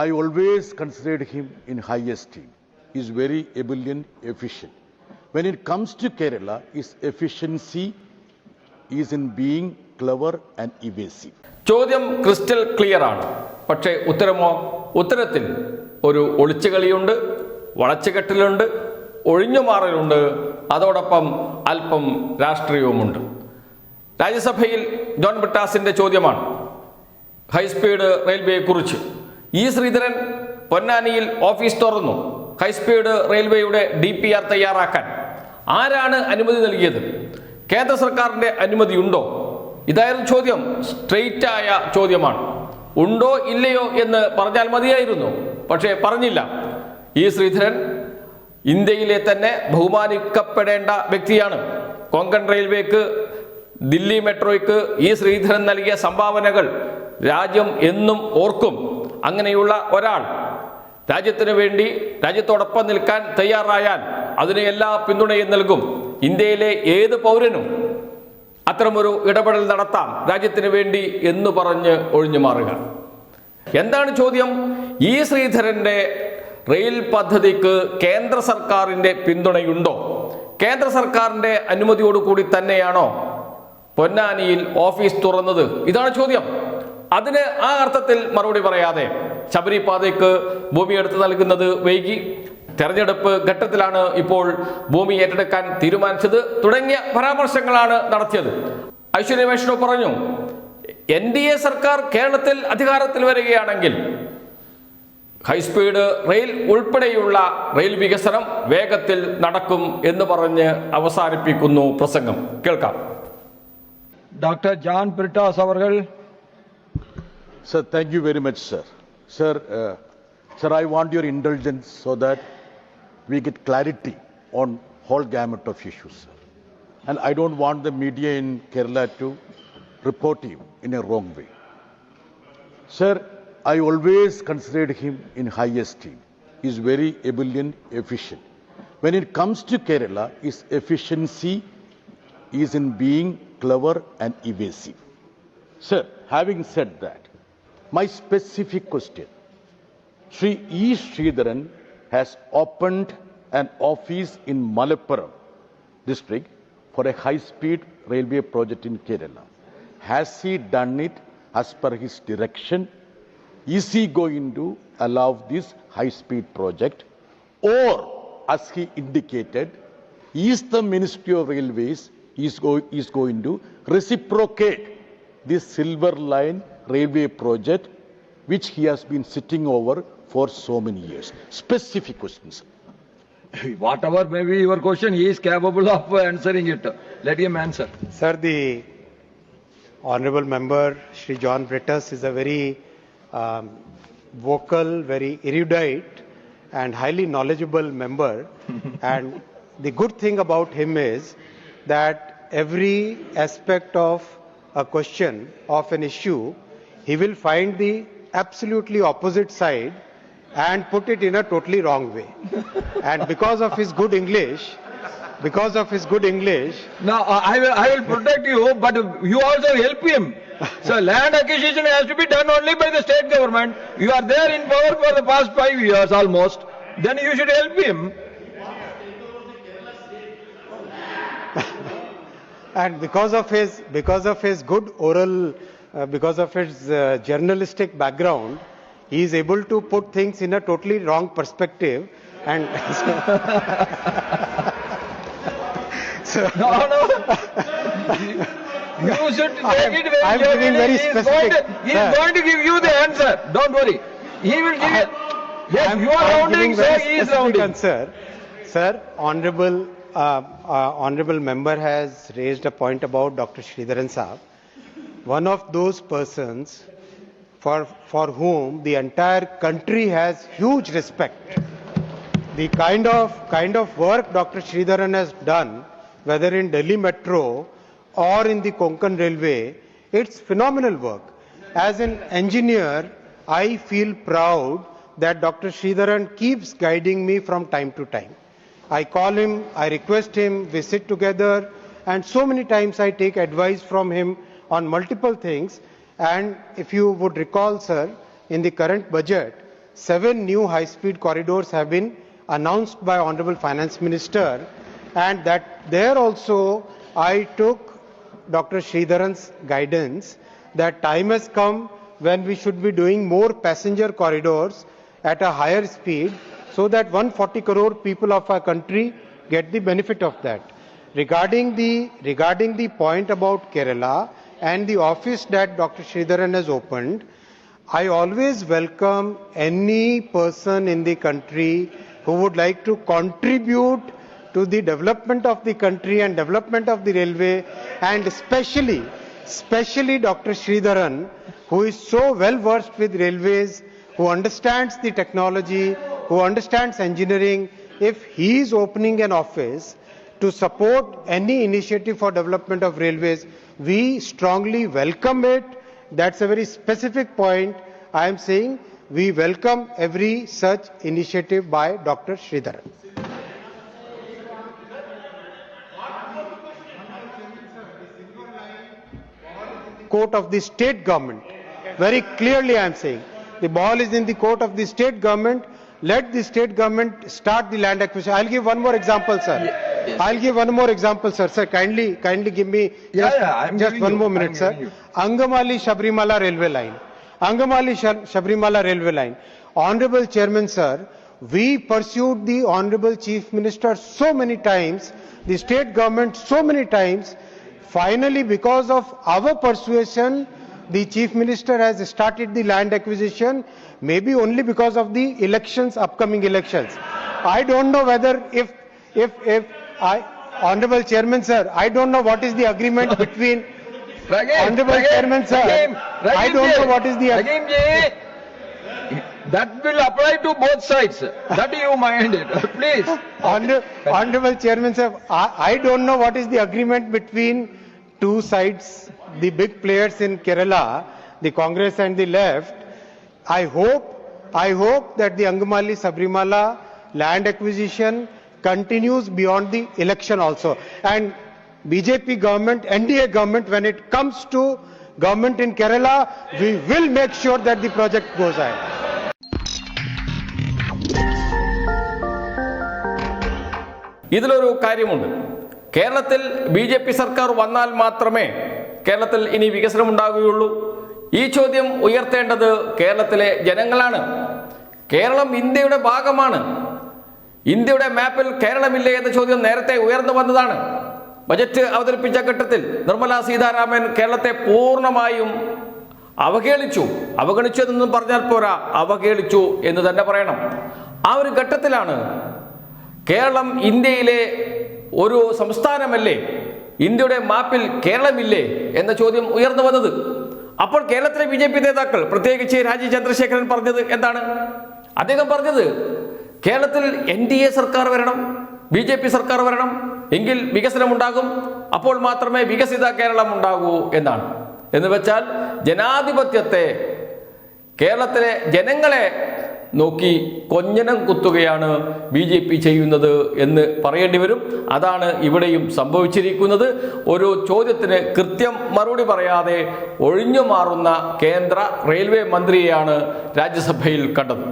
I always considered him in high esteem. He is very able and efficient. When it comes to Kerala, his efficiency is in being clever and evasive. ചോദ്യം crystal clear ആണ്. പക്ഷേ ഉത്തരമോ? ഉത്തരത്തിൽ ഒരു ഒളിച്ചുകളിയുണ്ട്, വളച്ചുകെട്ടലുണ്ട്, ഒഴിഞ്ഞുമാറലുണ്ട്, അതോടൊപ്പം അല്പം രാഷ്ട്രീയവുമുണ്ട്. രാജ്യസഭയിൽ John ബ്രിട്ടാസിന്റെ ചോദ്യമാണ് high speed റെയിൽവേയെക്കുറിച്ച്. E Sreedharan പൊന്നാനിയിൽ ഓഫീസ് തുറന്നു. ഹൈസ്പീഡ് റെയിൽവേയുടെ DPR തയ്യാറാക്കാൻ ആരാണ് അനുമതി നൽകിയത്? കേന്ദ്ര സർക്കാരിൻ്റെ അനുമതിയുണ്ടോ? ഇതായിരുന്നു ചോദ്യം. സ്ട്രെയിറ്റ് ആയ ചോദ്യമാണ്. ഉണ്ടോ ഇല്ലയോ എന്ന് പറഞ്ഞാൽ മതിയായിരുന്നു. പക്ഷേ പറഞ്ഞില്ല. ഇ ശ്രീധരൻ ഇന്ത്യയിലെ തന്നെ ബഹുമാനിക്കപ്പെടേണ്ട വ്യക്തിയാണ്. കൊങ്കൺ റെയിൽവേക്ക്, ദില്ലി മെട്രോയ്ക്ക് ഇ ശ്രീധരൻ നൽകിയ സംഭാവനകൾ രാജ്യം എന്നും ഓർക്കും. അങ്ങനെയുള്ള ഒരാൾ രാജ്യത്തിന് വേണ്ടി രാജ്യത്തോടൊപ്പം നിൽക്കാൻ തയ്യാറായാൽ അതിന് എല്ലാ പിന്തുണയും നൽകും. ഇന്ത്യയിലെ ഏത് പൗരനും അത്തരമൊരു ഇടപെടൽ നടത്താം രാജ്യത്തിന് വേണ്ടി എന്ന് പറഞ്ഞ് ഒഴിഞ്ഞു മാറുക. എന്താണ് ചോദ്യം? ഇ ശ്രീധരന്റെ റെയിൽ പദ്ധതിക്ക് കേന്ദ്ര സർക്കാരിന്റെ പിന്തുണയുണ്ടോ? കേന്ദ്ര സർക്കാരിന്റെ അനുമതിയോടുകൂടി തന്നെയാണോ പൊന്നാനിയിൽ ഓഫീസ് തുറന്നത്? ഇതാണ് ചോദ്യം. അതിന് ആ അർത്ഥത്തിൽ മറുപടി പറയാതെ ശബരിപാതയ്ക്ക് ഭൂമി എടുത്ത് നൽകുന്നത് വൈകി, തെരഞ്ഞെടുപ്പ് ഘട്ടത്തിലാണ് ഇപ്പോൾ ഭൂമി ഏറ്റെടുക്കാൻ തീരുമാനിച്ചത് തുടങ്ങിയ പരാമർശങ്ങളാണ് നടത്തിയത്. ഐശ്വര്യ വൈഷ്ണവ് പറഞ്ഞു, NDA സർക്കാർ കേരളത്തിൽ അധികാരത്തിൽ വരികയാണെങ്കിൽ ഹൈസ്പീഡ് റെയിൽ ഉൾപ്പെടെയുള്ള റെയിൽ വികസനം വേഗത്തിൽ നടക്കും എന്ന് പറഞ്ഞ് അവസാനിപ്പിക്കുന്നു പ്രസംഗം. കേൾക്കാം. Dr. John Brittas avargal. Sir, thank you very much, sir. Sir, I want your indulgence so that we get clarity on whole gamut of issues, sir. And I don't want the media in Kerala to report him in a wrong way. Sir, I always considered him in high esteem. He is very able and efficient. When it comes to Kerala, his efficiency is in being clever and evasive. Sir, having said that, my specific question, Sri E. Sridharan has opened an office in Malappuram district for a high-speed railway project in Kerala. Has he done it as per his direction? Is he going to allow this high-speed project? Or, as he indicated, is the Ministry of Railways is going to reciprocate this Silver Line railway project which he has been sitting over for so many years? Specific questions. Whatever may be your question, he is capable of answering it. Let him answer. Sir, the Honorable Member Shri John Brittas is a very vocal, very erudite and highly knowledgeable member. And the good thing about him is that every aspect of a question, of an issue, he will find the absolutely opposite side and put it in a totally wrong way. And because of his good English, Now, I will protect you, but you also help him. So land acquisition has to be done only by the state government. You are there in power for the past 5 years almost. Then you should help him. And because of his good oral, because of his journalistic background, he is able to put things in a totally wrong perspective. And No. You should take it very I'm giving very specific. He is going to give you the answer. Don't worry. He will give you. Yes, you are rounding, so he is rounding. Answer. Sir, honorable member has raised a point about Dr. Sridharan Saab. One of those persons for whom the entire country has huge respect. The kind of work Dr. Sridharan has done, whether in Delhi Metro or in the Konkan Railway, it's phenomenal work. As an engineer, I feel proud that Dr. Sridharan keeps guiding me from time to time. I call him, I request him, we sit together, and so many times I take advice from him on multiple things. And if you would recall, sir, in the current budget, 7 new high-speed corridors have been announced by Honorable Finance Minister, and that there also I took Dr. Sridharan's guidance that time has come when we should be doing more passenger corridors at a higher speed so that 140 crore people of our country get the benefit of that. Regarding the point about Kerala and the office that Dr. Sridharan has opened, I always welcome any person in the country who would like to contribute to the development of the country and development of the railway, and especially Dr. Sridharan, who is so well versed with railways, who understands the technology, who understands engineering. If he is opening an office to support any initiative for development of railways, we strongly welcome it. That's a very specific point. I am saying we welcome every such initiative by Dr. Sridharan. Court of the state government. Very clearly I am saying, the ball is in the court of the state government. Let the state government start the land acquisition. I'll give one more example, sir. Yes. I'll give one more example, sir. Sir, kindly give me just one more minute, sir. Angamali Sabrimala railway line. Angamali Sabrimala railway line. Honorable Chairman, sir, we pursued the Honorable Chief Minister so many times, the state government so many times. Finally, because of our persuasion, the Chief Minister has started the land acquisition, maybe only because of the elections, upcoming elections. I don't know whether Honorable Chairman, sir, I don't know what is the agreement between Honorable Chairman, sir. I don't know what is the agreement. That will apply to both sides. That you mind it, please. Honorable Chairman, sir, I don't know what is the agreement between two sides, the big players in Kerala, the Congress and the left. I hope that the Angamali Sabrimala land acquisition continues beyond the election also. And BJP government, NDA government, when it comes to government in Kerala, we will make sure that the project goes ahead. ഇതിലൊരു കാര്യമുണ്ട്. കേരളത്തിൽ BJP സർക്കാർ വന്നാൽ മാത്രമേ കേരളത്തിൽ ഇനി വികസനം ഉണ്ടാകുകയുള്ളൂ. ഈ ചോദ്യം ഉയർത്തേണ്ടത് കേരളത്തിലെ ജനങ്ങളാണ്. കേരളം ഇന്ത്യയുടെ ഭാഗമാണ്. ഇന്ത്യയുടെ മാപ്പിൽ കേരളമില്ലേ എന്ന ചോദ്യം നേരത്തെ ഉയർന്നു വന്നതാണ്. ബജറ്റ് അവതരിപ്പിച്ച ഘട്ടത്തിൽ നിർമ്മല സീതാരാമൻ കേരളത്തെ പൂർണ്ണമായും അവഗണിച്ചു എന്നൊന്നും പറഞ്ഞാൽ പോരാ, അവഹേളിച്ചു എന്ന് തന്നെ പറയണം. ആ ഒരു ഘട്ടത്തിലാണ് കേരളം ഇന്ത്യയിലെ ഒരു സംസ്ഥാനമല്ലേ, ഇന്ത്യയുടെ മാപ്പിൽ കേരളമില്ലേ എന്ന ചോദ്യം ഉയർന്നു വന്നത്. അപ്പോൾ കേരളത്തിലെ BJP നേതാക്കൾ, പ്രത്യേകിച്ച് രാജീവ് ചന്ദ്രശേഖരൻ പറഞ്ഞത് എന്താണ്? അദ്ദേഹം പറഞ്ഞത് കേരളത്തിൽ NDA സർക്കാർ വരണം, BJP സർക്കാർ വരണം, എങ്കിൽ വികസനം ഉണ്ടാകും, അപ്പോൾ മാത്രമേ വികസിത കേരളം ഉണ്ടാകൂ എന്നാണ്. എന്ന് വെച്ചാൽ ജനാധിപത്യത്തെ, കേരളത്തിലെ ജനങ്ങളെ നോക്കി കൊഞ്ഞനം കുത്തുകയാണ് BJP ചെയ്യുന്നത് എന്ന് പറയേണ്ടി വരും. അതാണ് ഇവിടെയും സംഭവിച്ചിരിക്കുന്നത്. ഒരു ചോദ്യത്തിന് കൃത്യം മറുപടി പറയാതെ ഒഴിഞ്ഞു മാറുന്ന കേന്ദ്ര റെയിൽവേ മന്ത്രിയെയാണ് രാജ്യസഭയിൽ കണ്ടത്.